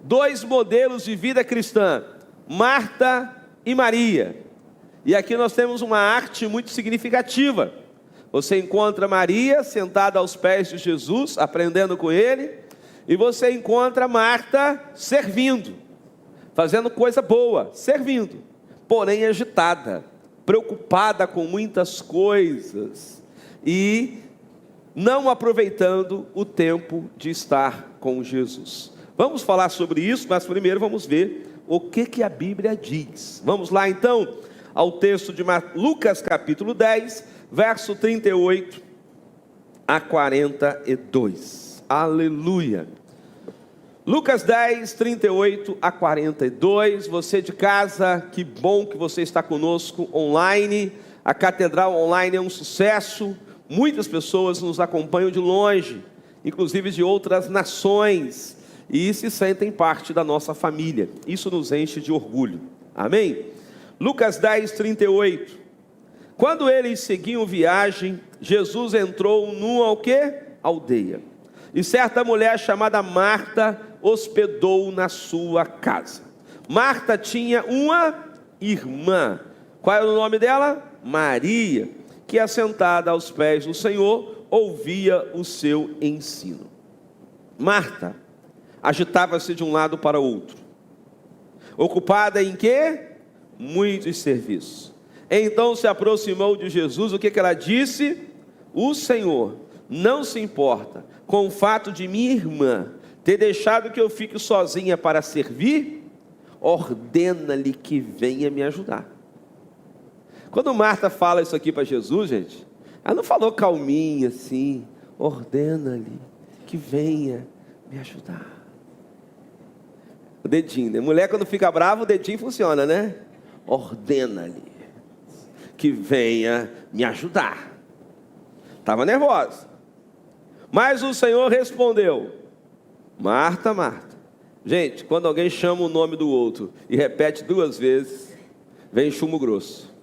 dois modelos de vida cristã, Marta e Maria. E aqui nós temos uma arte muito significativa. Você encontra Maria sentada aos pés de Jesus, aprendendo com ele, e você encontra Marta servindo, fazendo coisa boa, servindo, porém agitada, preocupada com muitas coisas e não aproveitando o tempo de estar com Jesus. Vamos falar sobre isso, mas primeiro vamos ver o que a Bíblia diz. Vamos lá então ao texto de Lucas capítulo 10, verso 38 a 42. Aleluia. Lucas 10, 38 a 42. Você de casa, que bom que você está conosco online. A Catedral Online é um sucesso. Muitas pessoas nos acompanham de longe, inclusive de outras nações, e se sentem parte da nossa família. Isso nos enche de orgulho. Amém? Lucas 10, 38. Quando eles seguiam viagem, Jesus entrou numa o quê? Aldeia. E certa mulher chamada Marta hospedou na sua casa. Marta tinha uma irmã. Qual era o nome dela? Maria, que assentada aos pés do Senhor, ouvia o seu ensino. Marta agitava-se de um lado para o outro, ocupada em quê? Muitos serviços. Então se aproximou de Jesus. O que ela disse? O Senhor não se importa com o fato de minha irmã ter deixado que eu fique sozinha para servir? Ordena-lhe que venha me ajudar. Quando Marta fala isso aqui para Jesus, gente, ela não falou calminha assim, ordena-lhe que venha me ajudar. O dedinho, né? Mulher quando fica brava, o dedinho funciona, né? Ordena-lhe que venha me ajudar. Estava nervosa. Mas o Senhor respondeu: Marta, Marta. Gente, quando alguém chama o nome do outro e repete 2 vezes, vem chumbo grosso.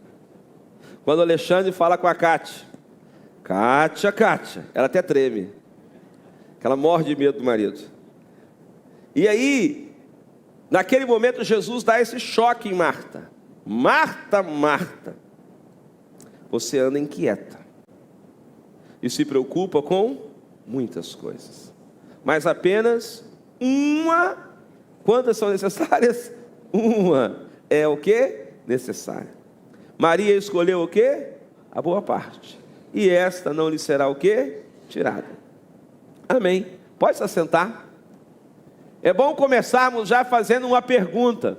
Quando o Alexandre fala com a Kátia, Kátia, ela até treme, que ela morre de medo do marido. E aí, naquele momento, Jesus dá esse choque em Marta. Marta, Marta, você anda inquieta e se preocupa com muitas coisas, mas apenas uma. Quantas são necessárias? Uma é o que? Necessária. Maria escolheu o que? A boa parte, e esta não lhe será o que? Tirada. Amém. Pode se assentar. É bom começarmos já fazendo uma pergunta: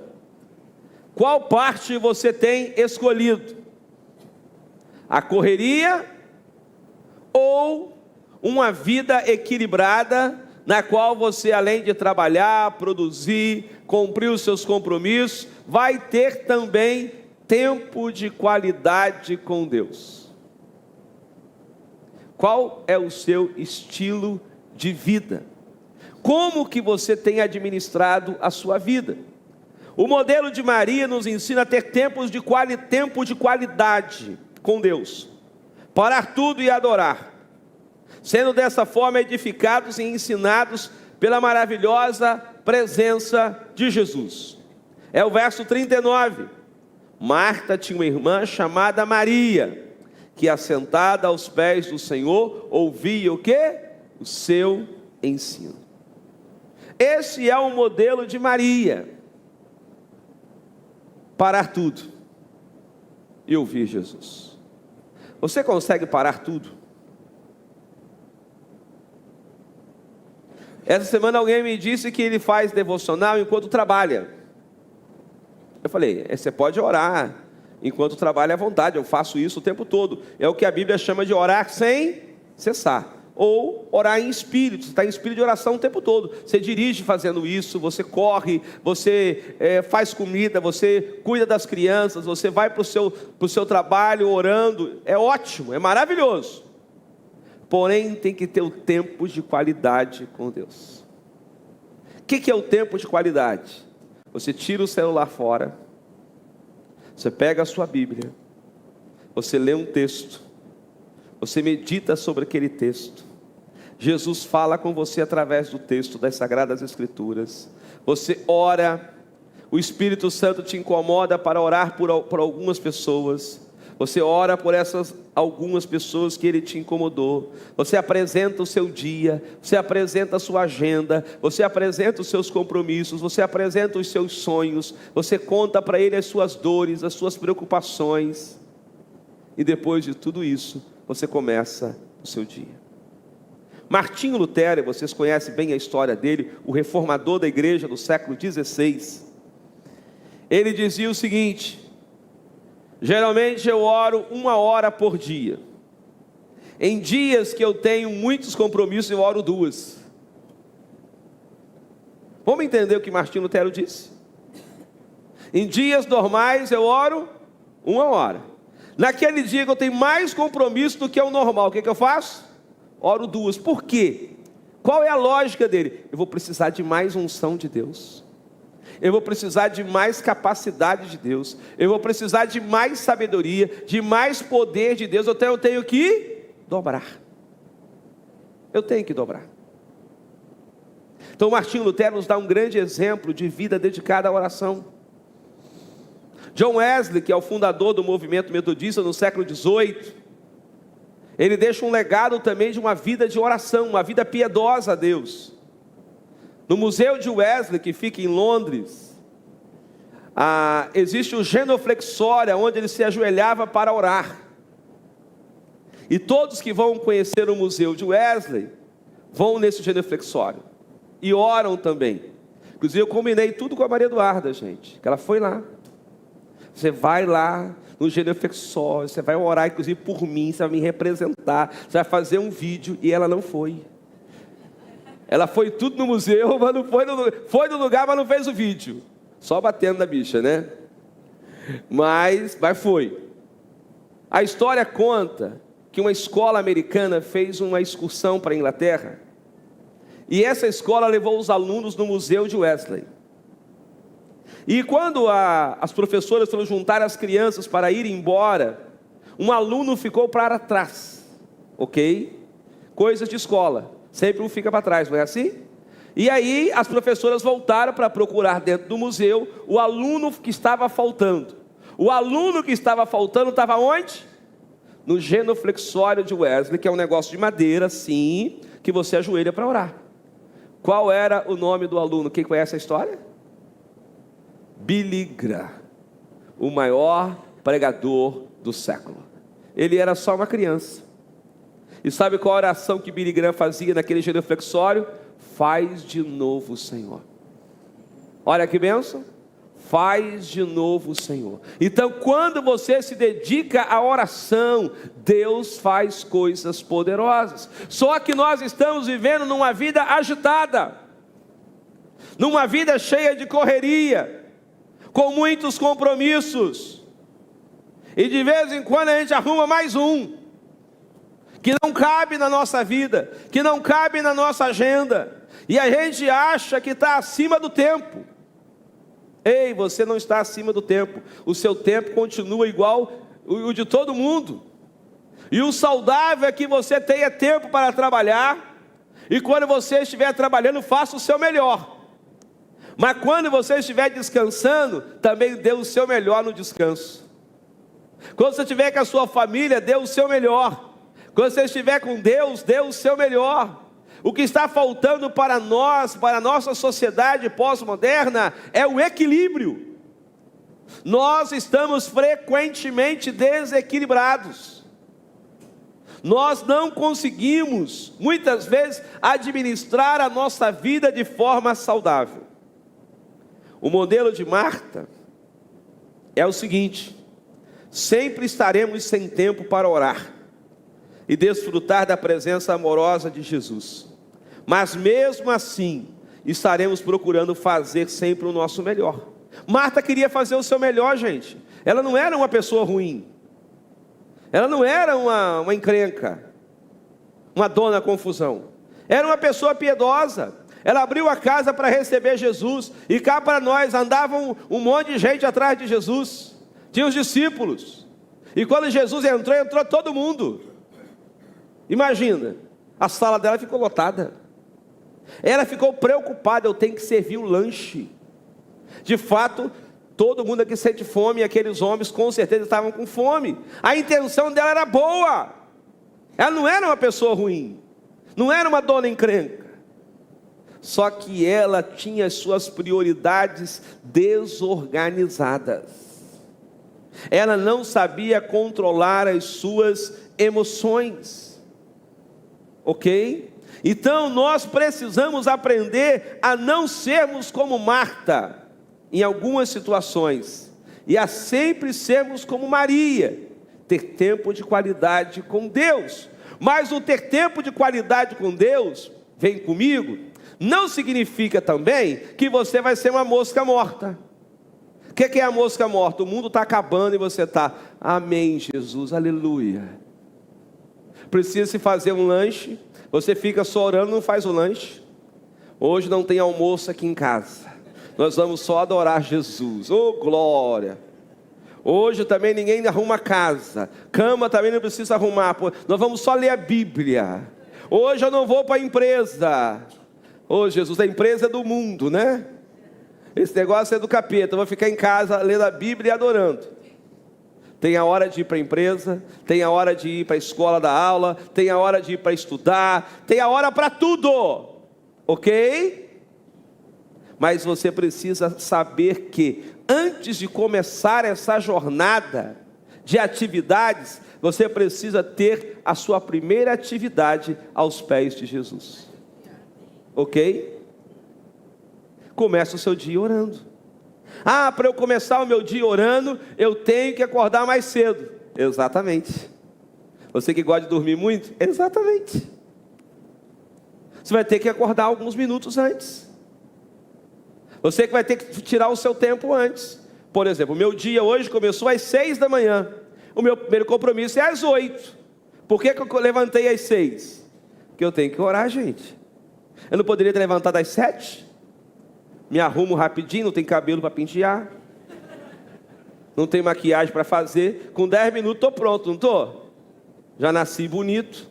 qual parte você tem escolhido? A correria ou uma vida equilibrada, na qual você, além de trabalhar, produzir, cumprir os seus compromissos, vai ter também tempo de qualidade com Deus? Qual é o seu estilo de vida? Como que você tem administrado a sua vida? O modelo de Maria nos ensina a ter tempo de qualidade com Deus, parar tudo e adorar, sendo dessa forma edificados e ensinados pela maravilhosa presença de Jesus. É o verso 39. Marta tinha uma irmã chamada Maria, que assentada aos pés do Senhor, ouvia o quê? O seu ensino. Esse é o modelo de Maria: parar tudo e ouvir Jesus. Você consegue parar tudo? Essa semana alguém me disse que ele faz devocional enquanto trabalha. Eu falei, você pode orar enquanto trabalha à vontade, eu faço isso o tempo todo. É o que a Bíblia chama de orar sem cessar, ou orar em espírito. Você está em espírito de oração o tempo todo. Você dirige fazendo isso, você corre, você faz comida, você cuida das crianças, você vai para o seu trabalho orando. É ótimo, é maravilhoso. Porém, tem que ter o tempo de qualidade com Deus. O que é o tempo de qualidade? Você tira o celular fora, você pega a sua Bíblia, você lê um texto, você medita sobre aquele texto. Jesus fala com você através do texto das Sagradas Escrituras. você ora, o Espírito Santo te incomoda para orar por algumas pessoas, você ora por essas algumas pessoas que Ele te incomodou, você apresenta o seu dia, você apresenta a sua agenda, você apresenta os seus compromissos, você apresenta os seus sonhos, você conta para Ele as suas dores, as suas preocupações, e depois de tudo isso, você começa o seu dia. Martinho Lutero, vocês conhecem bem a história dele, o reformador da igreja do século XVI, ele dizia o seguinte: geralmente eu oro 1 hora por dia. Em dias que eu tenho muitos compromissos, eu oro 2. Vamos entender o que Martinho Lutero disse? Em dias normais eu oro 1 hora. Naquele dia que eu tenho mais compromisso do que o normal, o que eu faço? Oro 2. Por quê? Qual é a lógica dele? Eu vou precisar de mais unção de Deus. Eu vou precisar de mais capacidade de Deus. Eu vou precisar de mais sabedoria, de mais poder de Deus. Eu tenho que dobrar. Eu tenho que dobrar. Então Martinho Lutero nos dá um grande exemplo de vida dedicada à oração. John Wesley, que é o fundador do movimento metodista no século XVIII, ele deixa um legado também de uma vida de oração, uma vida piedosa a Deus. No Museu de Wesley, que fica em Londres, existe o genuflexório, onde ele se ajoelhava para orar. E todos que vão conhecer o Museu de Wesley, vão nesse genuflexório, e oram também. Inclusive eu combinei tudo com a Maria Eduarda, gente, que ela foi lá. Você vai lá no genuflexório, você vai orar inclusive por mim, você vai me representar, você vai fazer um vídeo, e ela não foi. Ela foi tudo no museu, mas não foi no lugar, mas não fez o vídeo. Só batendo na bicha, né? Mas foi. A história conta que uma escola americana fez uma excursão para a Inglaterra. E essa escola levou os alunos no Museu de Wesley. E quando as professoras foram juntar as crianças para ir embora, um aluno ficou para trás. Ok? Coisas de escola. Sempre um fica para trás, não é assim? E aí as professoras voltaram para procurar dentro do museu o aluno que estava faltando. O aluno que estava faltando estava onde? No genuflexório de Wesley, que é um negócio de madeira, assim, que você ajoelha para orar. Qual era o nome do aluno? Quem conhece a história? Billy Graham, o maior pregador do século. Ele era só uma criança. E sabe qual a oração que Billy Graham fazia naquele genuflexório? Faz de novo, Senhor. Olha que bênção. Faz de novo, Senhor. Então quando você se dedica à oração, Deus faz coisas poderosas. Só que nós estamos vivendo numa vida agitada, numa vida cheia de correria, com muitos compromissos, e de vez em quando a gente arruma mais um que não cabe na nossa vida, que não cabe na nossa agenda, e a gente acha que está acima do tempo. Ei, você não está acima do tempo. O seu tempo continua igual o de todo mundo. E o saudável é que você tenha tempo para trabalhar, e quando você estiver trabalhando, faça o seu melhor. Mas quando você estiver descansando, também dê o seu melhor no descanso. Quando você estiver com a sua família, dê o seu melhor. Quando você estiver com Deus, dê o seu melhor. O que está faltando para nós, para a nossa sociedade pós-moderna, é o equilíbrio. Nós estamos frequentemente desequilibrados. Nós não conseguimos, muitas vezes, administrar a nossa vida de forma saudável. O modelo de Marta é o seguinte: sempre estaremos sem tempo para orar e desfrutar da presença amorosa de Jesus, mas mesmo assim estaremos procurando fazer sempre o nosso melhor. Marta queria fazer o seu melhor, gente. Ela não era uma pessoa ruim, ela não era uma encrenca, uma dona confusão. Era uma pessoa piedosa. Ela abriu a casa para receber Jesus, e cá para nós andavam um monte de gente atrás de Jesus. Tinha os discípulos, e quando Jesus entrou todo mundo. Imagina, a sala dela ficou lotada. Ela ficou preocupada, eu tenho que servir o lanche. De fato, todo mundo aqui sente fome, e aqueles homens com certeza estavam com fome. A intenção dela era boa. Ela não era uma pessoa ruim, não era uma dona encrenca. Só que ela tinha as suas prioridades desorganizadas. Ela não sabia controlar as suas emoções. Ok? Então nós precisamos aprender a não sermos como Marta em algumas situações, e a sempre sermos como Maria, ter tempo de qualidade com Deus. Mas o ter tempo de qualidade com Deus, vem comigo, não significa também que você vai ser uma mosca morta. O que é a mosca morta? O mundo está acabando e você está, amém Jesus, aleluia. Precisa se fazer um lanche, você fica só orando, não faz o lanche. Hoje não tem almoço aqui em casa, nós vamos só adorar Jesus, oh glória. Hoje também ninguém arruma casa, cama também não precisa arrumar, nós vamos só ler a Bíblia. Hoje eu não vou para a empresa, oh Jesus, a empresa é do mundo, né? Esse negócio é do capeta, eu vou ficar em casa lendo a Bíblia e adorando. Tem a hora de ir para a empresa, tem a hora de ir para a escola da aula, tem a hora de ir para estudar, tem a hora para tudo, ok? Mas você precisa saber que antes de começar essa jornada de atividades, você precisa ter a sua primeira atividade aos pés de Jesus, ok? Comece o seu dia orando. Ah, para eu começar o meu dia orando, eu tenho que acordar mais cedo. Exatamente. Você que gosta de dormir muito? Exatamente. Você vai ter que acordar alguns minutos antes. Você que vai ter que tirar o seu tempo antes. Por exemplo, o meu dia hoje começou às 6 da manhã. O meu primeiro compromisso é às 8. Por que eu levantei às 6? Porque eu tenho que orar, gente. Eu não poderia ter levantado às 7? Me arrumo rapidinho, não tem cabelo para pentear, não tem maquiagem para fazer, com 10 minutos estou pronto, não estou? Já nasci bonito,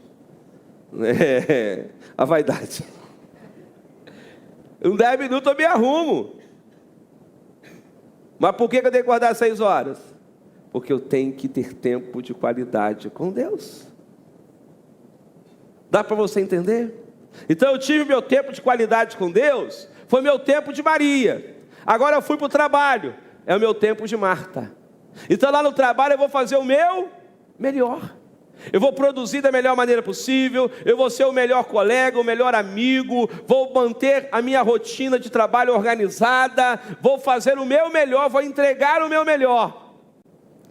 a vaidade. Em 10 minutos eu me arrumo. Mas por que eu tenho que acordar às 6 horas? Porque eu tenho que ter tempo de qualidade com Deus. Dá para você entender? Então eu tive meu tempo de qualidade com Deus, foi meu tempo de Maria. Agora eu fui para o trabalho, é o meu tempo de Marta. Então lá no trabalho eu vou fazer o meu melhor. Eu vou produzir da melhor maneira possível, eu vou ser o melhor colega, o melhor amigo, vou manter a minha rotina de trabalho organizada, vou fazer o meu melhor, vou entregar o meu melhor.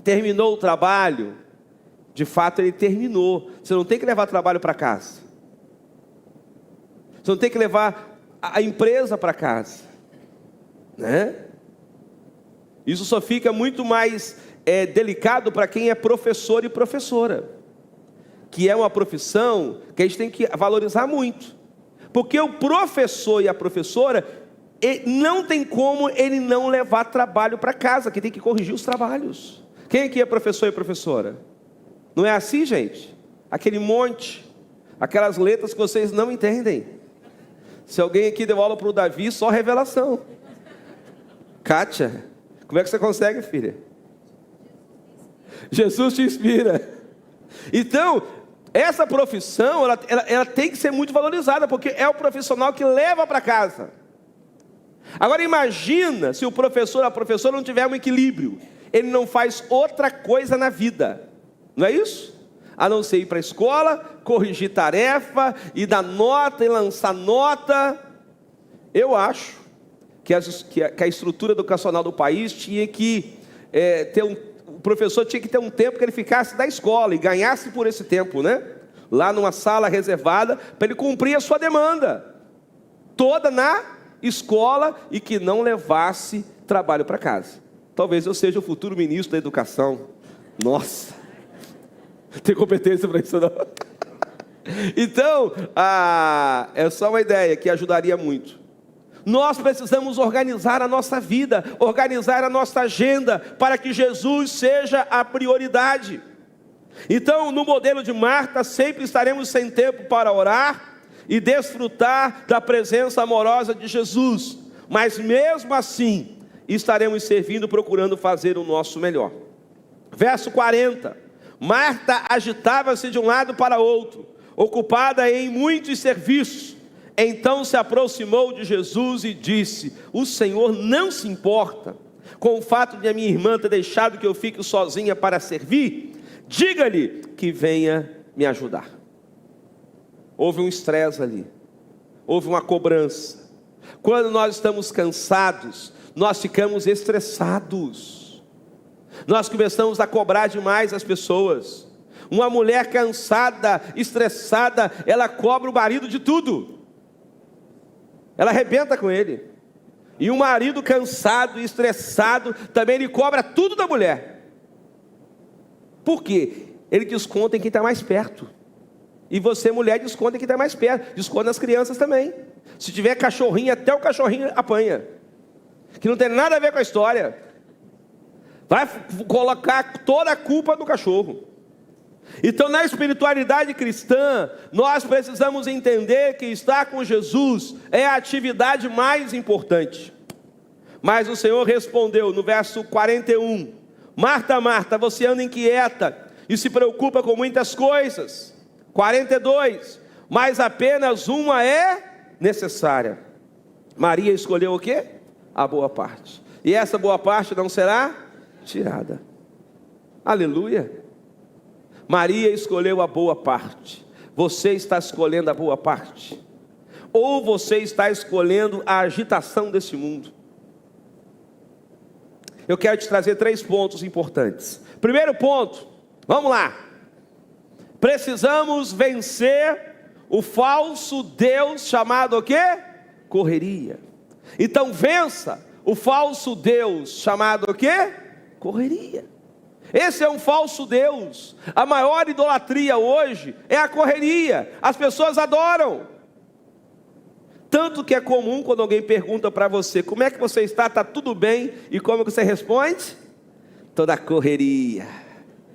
Terminou o trabalho, de fato ele terminou. Você não tem que levar trabalho para casa. Você não tem que levar a empresa para casa, né? Isso só fica muito mais delicado para quem é professor e professora, que é uma profissão que a gente tem que valorizar muito, porque o professor e a professora, não tem como ele não levar trabalho para casa, que tem que corrigir os trabalhos. Quem aqui é professor e professora? Não é assim, gente? Aquele monte, aquelas letras que vocês não entendem. Se alguém aqui deu aula para o Davi, só revelação. Kátia, como é que você consegue, filha? Jesus te inspira. Então, essa profissão, ela tem que ser muito valorizada, porque é o profissional que leva para casa. Agora imagina se o professor ou a professora não tiver um equilíbrio. Ele não faz outra coisa na vida, não é isso? A não ser ir para a escola, corrigir tarefa, e dar nota, e lançar nota. Eu acho que a estrutura educacional do país tinha que o professor tinha que ter um tempo que ele ficasse da escola, e ganhasse por esse tempo, né? Lá numa sala reservada, para ele cumprir a sua demanda, toda na escola, e que não levasse trabalho para casa. Talvez eu seja o futuro ministro da educação. Nossa! Tem competência para isso não? Então, é só uma ideia que ajudaria muito. Nós precisamos organizar a nossa vida, organizar a nossa agenda, para que Jesus seja a prioridade. Então, no modelo de Marta, sempre estaremos sem tempo para orar, e desfrutar da presença amorosa de Jesus, mas mesmo assim, estaremos servindo, procurando fazer o nosso melhor. Verso 40, Marta agitava-se de um lado para outro, ocupada em muitos serviços. Então se aproximou de Jesus e disse: o Senhor não se importa com o fato de a minha irmã ter deixado que eu fique sozinha para servir? Diga-lhe que venha me ajudar. Houve um estresse ali, houve uma cobrança. Quando nós estamos cansados, nós ficamos estressados, nós começamos a cobrar demais as pessoas. Uma mulher cansada, estressada, ela cobra o marido de tudo, ela arrebenta com ele. E um marido cansado e estressado, também ele cobra tudo da mulher. Por quê? Ele desconta em quem está mais perto. E você, mulher, desconta em quem está mais perto. Desconta nas crianças também. Se tiver cachorrinho, até o cachorrinho apanha, que não tem nada a ver com a história. Vai colocar toda a culpa no cachorro. Então, na espiritualidade cristã, nós precisamos entender que estar com Jesus é a atividade mais importante. Mas o Senhor respondeu no verso 41, Marta, Marta, você anda inquieta e se preocupa com muitas coisas. 42, mas apenas uma é necessária. Maria escolheu o quê? A boa parte. E essa boa parte não será tirada. Aleluia. Maria escolheu a boa parte. Você está escolhendo a boa parte? Ou você está escolhendo a agitação desse mundo? Eu quero te trazer 3 pontos importantes. Primeiro ponto, vamos lá. Precisamos vencer o falso Deus chamado o quê? Correria. Então vença o falso Deus chamado o quê? Correria. Esse é um falso Deus. A maior idolatria hoje é a correria. As pessoas adoram. Tanto que é comum quando alguém pergunta para você: como é que você está? Está tudo bem? E como você responde? Toda correria.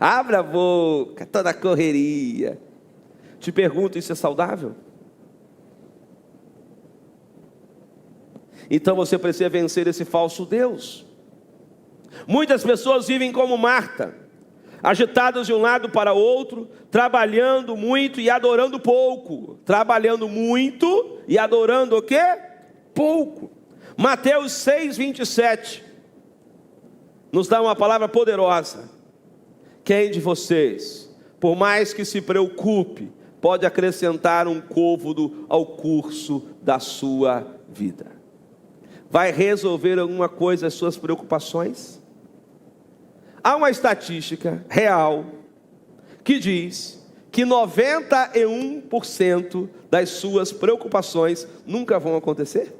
Abra a boca, toda correria. Te pergunto, isso é saudável? Então você precisa vencer esse falso Deus. Muitas pessoas vivem como Marta, agitadas de um lado para o outro, trabalhando muito e adorando pouco. Trabalhando muito e adorando o quê? Pouco. Mateus 6:27 nos dá uma palavra poderosa. Quem de vocês, por mais que se preocupe, pode acrescentar um côvado ao curso da sua vida? Vai resolver alguma coisa as suas preocupações? Há uma estatística real que diz que 91% das suas preocupações nunca vão acontecer.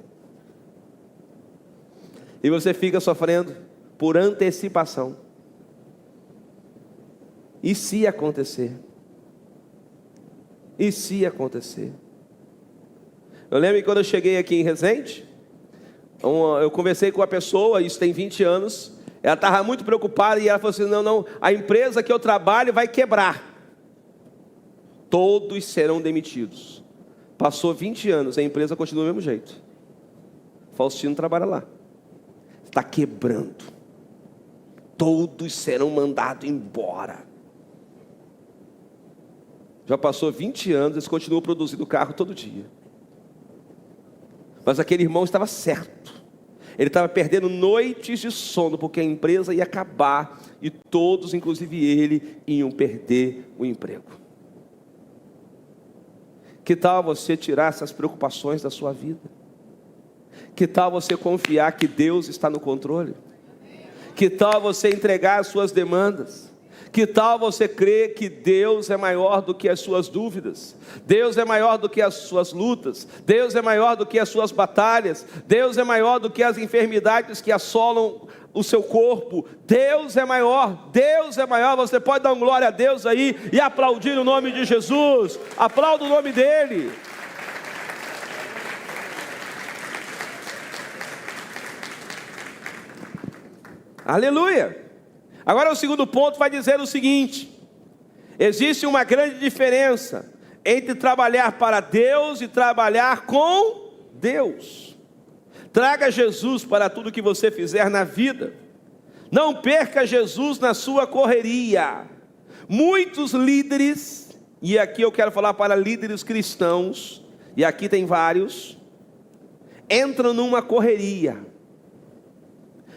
E você fica sofrendo por antecipação. E se acontecer? E se acontecer? Eu lembro que quando eu cheguei aqui em Resende, eu conversei com uma pessoa, isso tem 20 anos, ela estava muito preocupada e ela falou assim: não, a empresa que eu trabalho vai quebrar. Todos serão demitidos. Passou 20 anos, a empresa continua do mesmo jeito. Faustino trabalha lá. Está quebrando. Todos serão mandados embora. Já passou 20 anos, eles continuam produzindo carro todo dia. Mas aquele irmão estava certo. Ele estava perdendo noites de sono, porque a empresa ia acabar, e todos, inclusive ele, iam perder o emprego. Que tal você tirar essas preocupações da sua vida? Que tal você confiar que Deus está no controle? Que tal você entregar as suas demandas? Que tal você crer que Deus é maior do que as suas dúvidas? Deus é maior do que as suas lutas. Deus é maior do que as suas batalhas. Deus é maior do que as enfermidades que assolam o seu corpo. Deus é maior. Deus é maior. Você pode dar uma glória a Deus aí e aplaudir o nome de Jesus. Aplauda o nome dele. Aleluia. Agora o segundo ponto vai dizer o seguinte: existe uma grande diferença entre trabalhar para Deus e trabalhar com Deus. Traga Jesus para tudo que você fizer na vida. Não perca Jesus na sua correria. Muitos líderes, e aqui eu quero falar para líderes cristãos, e aqui tem vários, entram numa correria.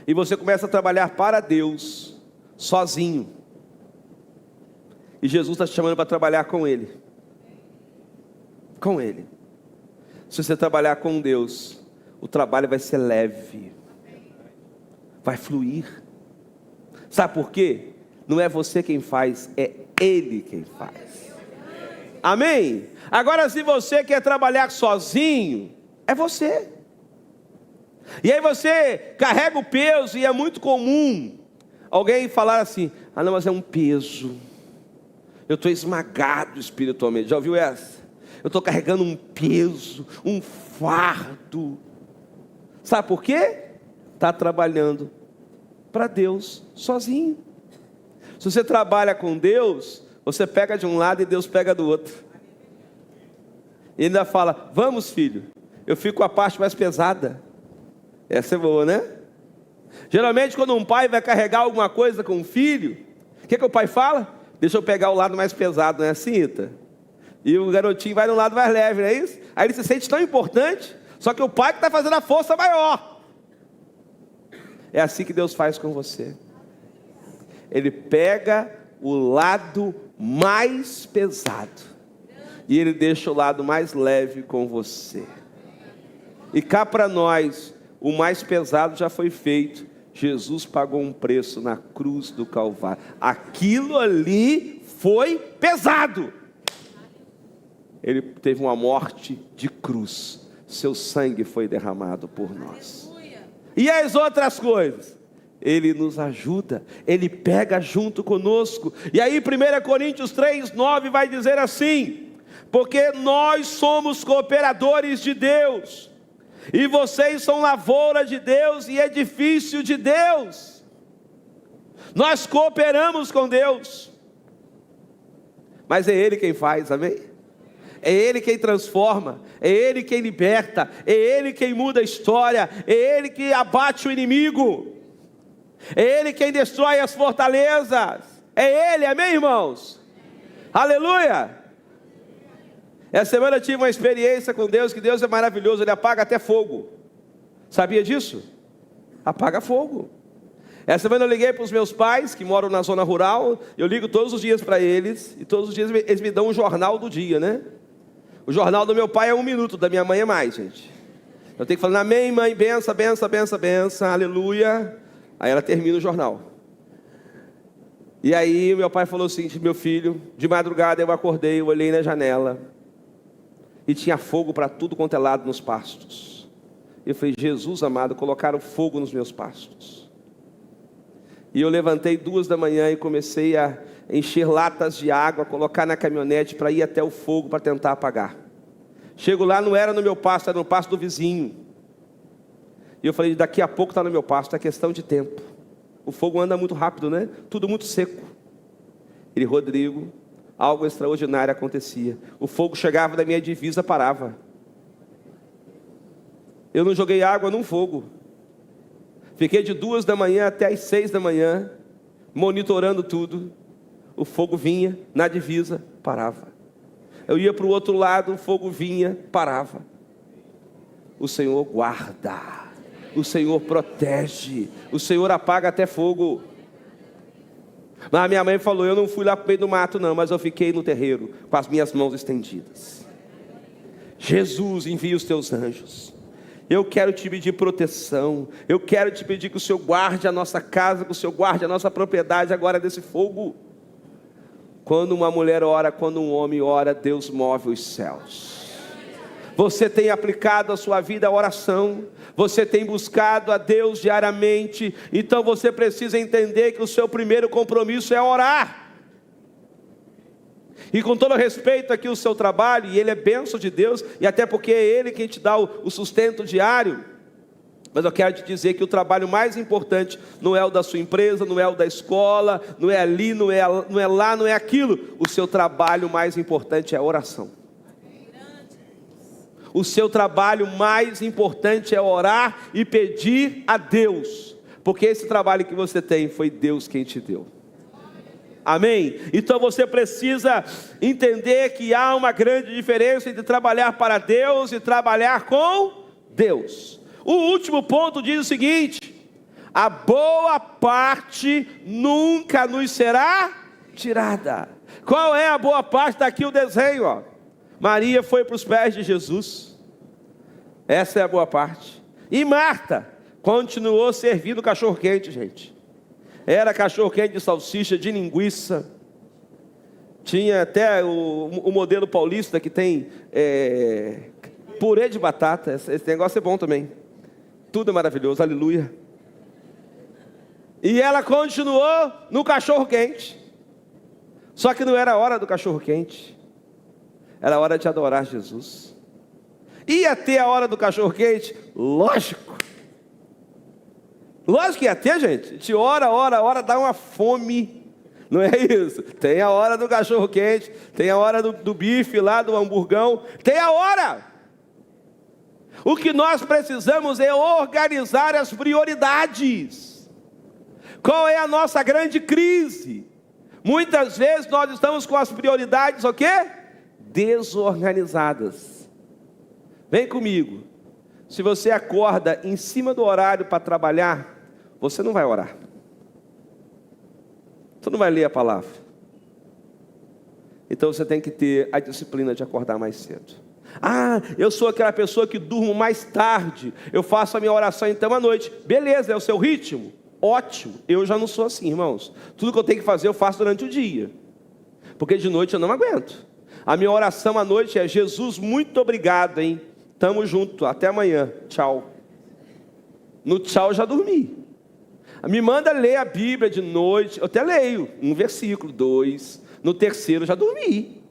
E você começa a trabalhar para Deus, sozinho. E Jesus está te chamando para trabalhar com Ele. Com Ele. Se você trabalhar com Deus, o trabalho vai ser leve. Vai fluir. Sabe por quê? Não é você quem faz, é Ele quem faz. Amém? Agora, se você quer trabalhar sozinho, é você. E aí você carrega o peso, e é muito comum alguém falar assim: ah não, mas é um peso, eu estou esmagado espiritualmente. Já ouviu essa? Eu estou carregando um peso, um fardo. Sabe por quê? Está trabalhando para Deus sozinho. Se você trabalha com Deus, você pega de um lado e Deus pega do outro. E ainda fala: vamos filho, eu fico com a parte mais pesada. Essa é boa, né? Geralmente quando um pai vai carregar alguma coisa com um filho, o que o pai fala? Deixa eu pegar o lado mais pesado, não é assim, Ita? E o garotinho vai no lado mais leve, não é isso? Aí ele se sente tão importante, só que o pai que está fazendo a força maior. É assim que Deus faz com você. Ele pega o lado mais pesado e Ele deixa o lado mais leve com você. E cá para nós, o mais pesado já foi feito. Jesus pagou um preço na cruz do Calvário. Aquilo ali foi pesado. Ele teve uma morte de cruz. Seu sangue foi derramado por nós. E as outras coisas? Ele nos ajuda, Ele pega junto conosco. E aí 1 Coríntios 3:9 vai dizer assim: porque nós somos cooperadores de Deus, e vocês são lavoura de Deus e edifício de Deus. Nós cooperamos com Deus, mas é Ele quem faz, amém? É Ele quem transforma, é Ele quem liberta, é Ele quem muda a história, é Ele que abate o inimigo, é Ele quem destrói as fortalezas, é Ele, amém, irmãos? Aleluia! Essa semana eu tive uma experiência com Deus, que Deus é maravilhoso, Ele apaga até fogo. Sabia disso? Apaga fogo. Essa semana eu liguei para os meus pais, que moram na zona rural. Eu ligo todos os dias para eles, e todos os dias eles me dão um jornal do dia, né? O jornal do meu pai é 1 minuto, da minha mãe é mais, gente. Eu tenho que falar: amém, mãe, benção, benção, benção, benção, aleluia. Aí ela termina o jornal. E aí meu pai falou o seguinte: meu filho, de madrugada eu acordei, eu olhei na janela, e tinha fogo para tudo quanto é lado nos pastos. Eu falei: Jesus amado, colocaram fogo nos meus pastos. E eu levantei 2 da manhã e comecei a encher latas de água, colocar na caminhonete para ir até o fogo para tentar apagar. Chego lá, não era no meu pasto, era no pasto do vizinho. E eu falei: daqui a pouco está no meu pasto, é questão de tempo. O fogo anda muito rápido, né? Tudo muito seco. Ele: Rodrigo, algo extraordinário acontecia. O fogo chegava da minha divisa, parava. Eu não joguei água num fogo. Fiquei de 2 da manhã até as 6 da manhã, monitorando tudo. O fogo vinha na divisa, parava. Eu ia para o outro lado, o fogo vinha, parava. O Senhor guarda, o Senhor protege, o Senhor apaga até fogo. Mas a minha mãe falou: eu não fui lá para o meio do mato não, mas eu fiquei no terreiro, com as minhas mãos estendidas. Jesus, envia os teus anjos. Eu quero te pedir proteção, eu quero te pedir que o Senhor guarde a nossa casa, que o Senhor guarde a nossa propriedade agora desse fogo. Quando uma mulher ora, quando um homem ora, Deus move os céus. Você tem aplicado a sua vida à oração, você tem buscado a Deus diariamente, então você precisa entender que o seu primeiro compromisso é orar. E com todo respeito aqui o seu trabalho, e ele é bênção de Deus, e até porque é Ele quem te dá o sustento diário, mas eu quero te dizer que o trabalho mais importante não é o da sua empresa, não é o da escola, não é ali, não é lá, não é aquilo. O seu trabalho mais importante é a oração. o seu trabalho mais importante é orar e pedir a Deus, porque esse trabalho que você tem foi Deus quem te deu. Amém? Então você precisa entender que há uma grande diferença entre trabalhar para Deus e trabalhar com Deus. O último ponto diz o seguinte: a boa parte nunca nos será tirada. Qual é a boa parte? Está aqui o desenho, ó. Maria foi para os pés de Jesus. Essa é a boa parte. E Marta continuou servindo cachorro-quente, gente. Era cachorro-quente de salsicha, de linguiça. Tinha até o modelo paulista que tem purê de batata. Esse negócio é bom também. Tudo é maravilhoso, aleluia. E ela continuou no cachorro-quente. Só que não era a hora do cachorro-quente. Era a hora de adorar Jesus. Ia ter a hora do cachorro-quente? Lógico. Lógico que ia ter, gente. A gente ora, dá uma fome. Não é isso? Tem a hora do cachorro-quente, tem a hora do bife lá, do hamburgão. Tem a hora. O que nós precisamos é organizar as prioridades. Qual é a nossa grande crise? Muitas vezes nós estamos com as prioridades, o quê? Desorganizadas. Vem comigo. Se você acorda em cima do horário para trabalhar, você não vai orar. Você não vai ler a palavra. Então você tem que ter a disciplina de acordar mais cedo. Ah, eu sou aquela pessoa que durmo mais tarde. Eu faço a minha oração então à noite. Beleza, é o seu ritmo? Ótimo. Eu já não sou assim, irmãos. Tudo que eu tenho que fazer eu faço durante o dia. Porque de noite eu não aguento. A minha oração à noite é: Jesus, muito obrigado, hein? Tamo junto, até amanhã, tchau. No tchau eu já dormi. Me manda ler a Bíblia de noite, eu até leio, um versículo, 2. No terceiro eu já dormi.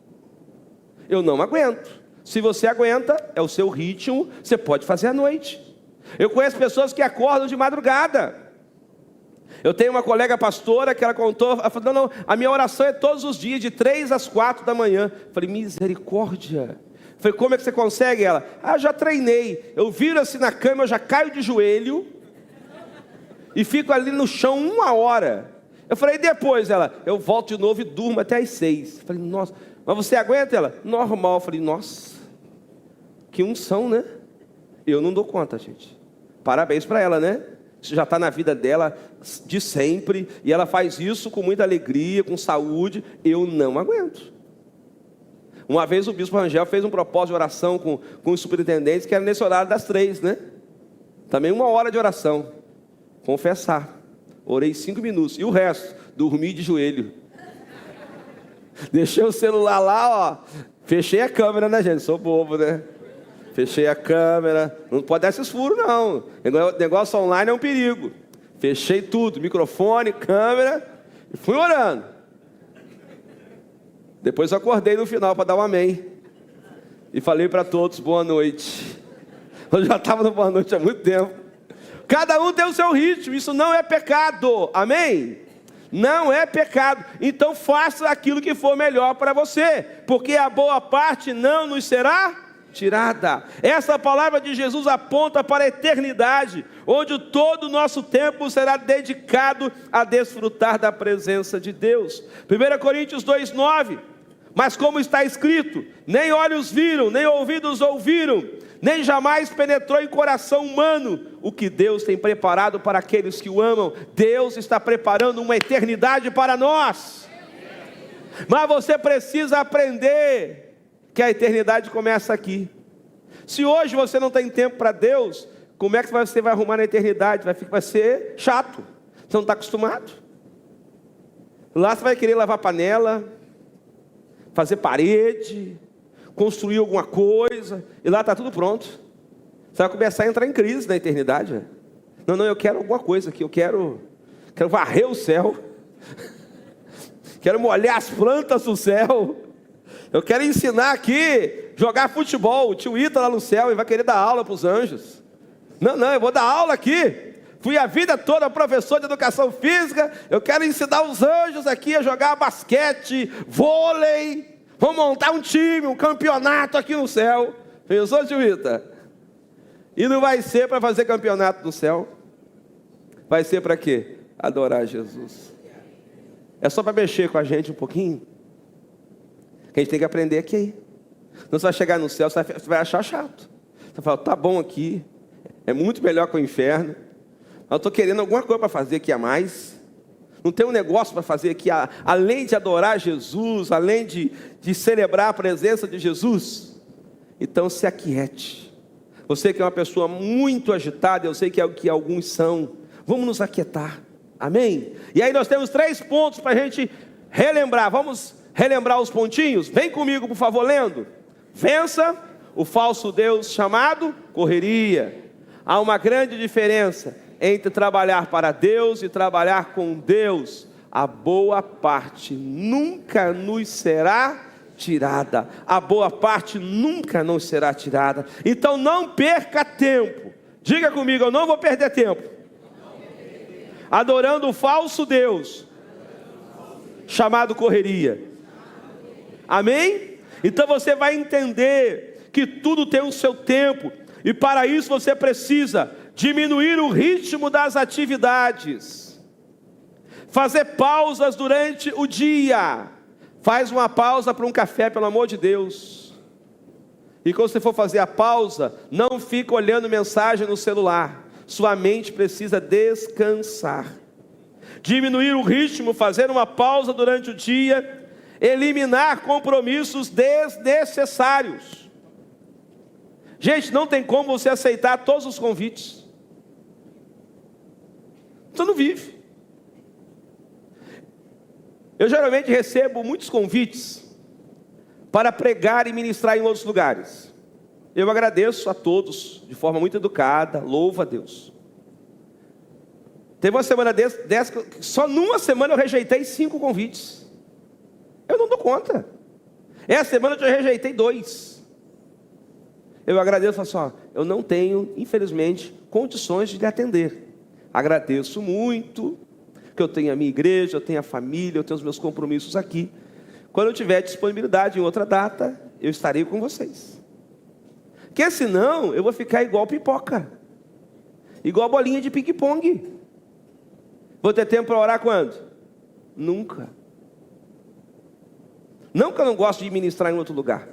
Eu não aguento. Se você aguenta, é o seu ritmo, você pode fazer à noite. Eu conheço pessoas que acordam de madrugada. Eu tenho uma colega pastora que ela contou, ela falou: não, a minha oração é todos os dias, de 3 às 4 da manhã. Eu falei: misericórdia. Eu falei: como é que você consegue? Ela: já treinei. Eu viro assim na cama, eu já caio de joelho e fico ali no chão 1 hora. Eu falei: depois? Ela: eu volto de novo e durmo até às 6. Eu falei: nossa, mas você aguenta? Ela: normal. Eu falei: nossa, que unção, né? Eu não dou conta, gente. Parabéns para ela, né? Isso já está na vida dela de sempre, e ela faz isso com muita alegria, com saúde. Eu não aguento. Uma vez o bispo Rangel fez um propósito de oração com os superintendentes, que era nesse horário das 3, né? Também 1 hora de oração. Confessar, orei 5 minutos, e o resto, dormi de joelho. Deixei o celular lá, ó. Fechei a câmera, né, gente? Sou bobo, né? Fechei a câmera. Não pode dar esses furos, não. Negócio online é um perigo. Fechei tudo, microfone, câmera, e fui orando. Depois eu acordei no final para dar um amém. E falei para todos: boa noite. Eu já estava no boa noite há muito tempo. Cada um tem o seu ritmo, isso não é pecado, amém? Não é pecado. Então faça aquilo que for melhor para você, porque a boa parte não nos será tirada. Essa palavra de Jesus aponta para a eternidade, onde todo o nosso tempo será dedicado a desfrutar da presença de Deus. 1 Coríntios 2:9. Mas como está escrito: nem olhos viram, nem ouvidos ouviram, nem jamais penetrou em coração humano o que Deus tem preparado para aqueles que o amam. Deus está preparando uma eternidade para nós. Mas você precisa aprender que a eternidade começa aqui. Se hoje você não tem tempo para Deus, como é que você vai arrumar na eternidade? Vai ser chato. Você não está acostumado. Lá você vai querer lavar panela, fazer parede, construir alguma coisa, e lá está tudo pronto. Você vai começar a entrar em crise na eternidade, né? Não, eu quero alguma coisa aqui, eu quero varrer o céu, quero molhar as plantas do céu, eu quero ensinar aqui, jogar futebol. O tio Ita lá no céu, ele vai querer dar aula para os anjos. Não, eu vou dar aula aqui. Fui a vida toda professor de educação física, eu quero ensinar os anjos aqui a jogar basquete, vôlei. Vamos montar um time, um campeonato aqui no céu. Pensou, tio Rita? E não vai ser para fazer campeonato no céu. Vai ser para quê? Adorar Jesus. É só para mexer com a gente um pouquinho. Que a gente tem que aprender aqui. Não, você vai chegar no céu, você vai achar chato. Você vai falar, tá bom aqui, é muito melhor que o inferno. Eu estou querendo alguma coisa para fazer aqui a mais. Não tem um negócio para fazer aqui, além de adorar Jesus, além de celebrar a presença de Jesus. Então se aquiete. Você que é uma pessoa muito agitada, eu sei que alguns são. Vamos nos aquietar, amém? E aí nós temos 3 pontos para a gente relembrar. Vamos relembrar os pontinhos? Vem comigo, por favor, lendo. Vença o falso Deus chamado correria. Há uma grande diferença entre trabalhar para Deus e trabalhar com Deus. A boa parte nunca nos será tirada. A boa parte nunca nos será tirada. Então não perca tempo. Diga comigo, eu não vou perder tempo adorando o falso Deus chamado correria. Amém? Então você vai entender que tudo tem o seu tempo. E para isso você precisa diminuir o ritmo das atividades, fazer pausas durante o dia. Faz uma pausa para um café, pelo amor de Deus. E quando você for fazer a pausa, não fica olhando mensagem no celular. Sua mente precisa descansar. Diminuir o ritmo, fazer uma pausa durante o dia, eliminar compromissos desnecessários. Gente, não tem como você aceitar todos os convites. Você não vive. Eu geralmente recebo muitos convites para pregar e ministrar em outros lugares. Eu agradeço a todos de forma muito educada, louvo a Deus. Teve uma semana dessa, só numa semana eu rejeitei 5 convites. Eu não dou conta. Essa semana eu já rejeitei 2. Eu agradeço, falo assim, eu não tenho, infelizmente, condições de lhe atender. Agradeço muito, que eu tenho a minha igreja, eu tenho a família, eu tenho os meus compromissos aqui. Quando eu tiver disponibilidade em outra data, eu estarei com vocês. Porque senão, eu vou ficar igual pipoca. Igual bolinha de ping-pong. Vou ter tempo para orar quando? Nunca. Não que eu não gosto de ministrar em outro lugar.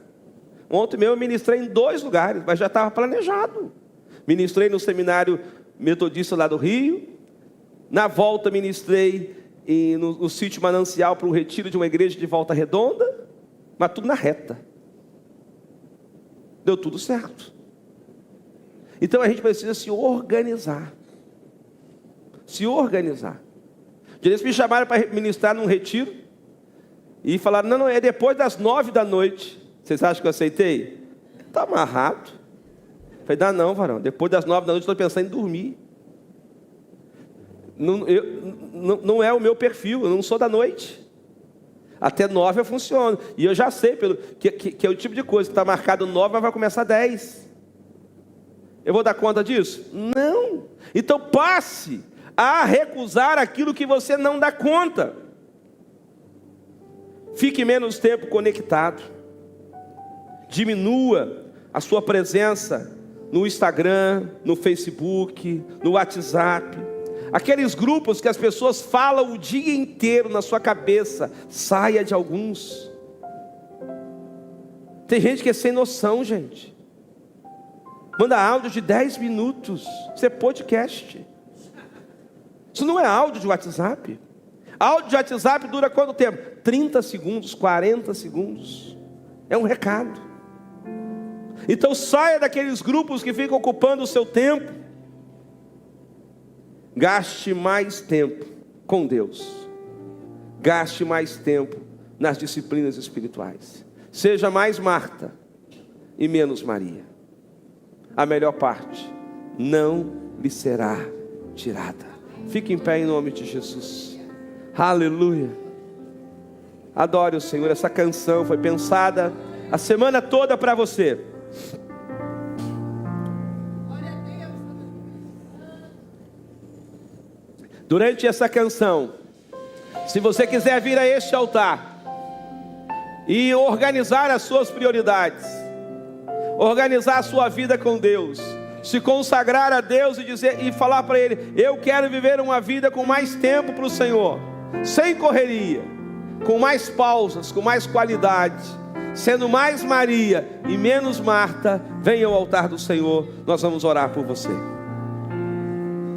Ontem mesmo eu ministrei em 2 lugares, mas já estava planejado. Ministrei no seminário metodista lá do Rio. Na volta ministrei no sítio Manancial para um retiro de uma igreja de Volta Redonda. Mas tudo na reta. Deu tudo certo. Então a gente precisa se organizar. Se organizar. Eles me chamaram para ministrar num retiro. E falaram, não, é depois das 9 da noite. Vocês acham que eu aceitei? Está amarrado. Falei, não, varão. Depois das 9 da noite estou pensando em dormir. Não é o meu perfil, eu não sou da noite. Até 9 eu funciono. E eu já sei que é o tipo de coisa que está marcado 9, mas vai começar 10. Eu vou dar conta disso? Não. Então passe a recusar aquilo que você não dá conta. Fique menos tempo conectado. Diminua a sua presença no Instagram, no Facebook, no WhatsApp. Aqueles grupos que as pessoas falam o dia inteiro na sua cabeça, saia de alguns. Tem gente que é sem noção, gente. Manda áudio de 10 minutos. Isso é podcast. Isso não é áudio de WhatsApp. Áudio de WhatsApp dura quanto tempo? 30 segundos, 40 segundos. É um recado. Então saia daqueles grupos que ficam ocupando o seu tempo. Gaste mais tempo com Deus. Gaste mais tempo nas disciplinas espirituais. Seja mais Marta e menos Maria. A melhor parte não lhe será tirada. Fique em pé em nome de Jesus. Aleluia. Adore o Senhor. Essa canção foi pensada a semana toda para você. Durante essa canção, se você quiser vir a este altar e organizar as suas prioridades, organizar a sua vida com Deus, se consagrar a Deus e falar para Ele: eu quero viver uma vida com mais tempo para o Senhor, sem correria, com mais pausas, com mais qualidade, sendo mais Maria e menos Marta. Venha ao altar do Senhor, nós vamos orar por você.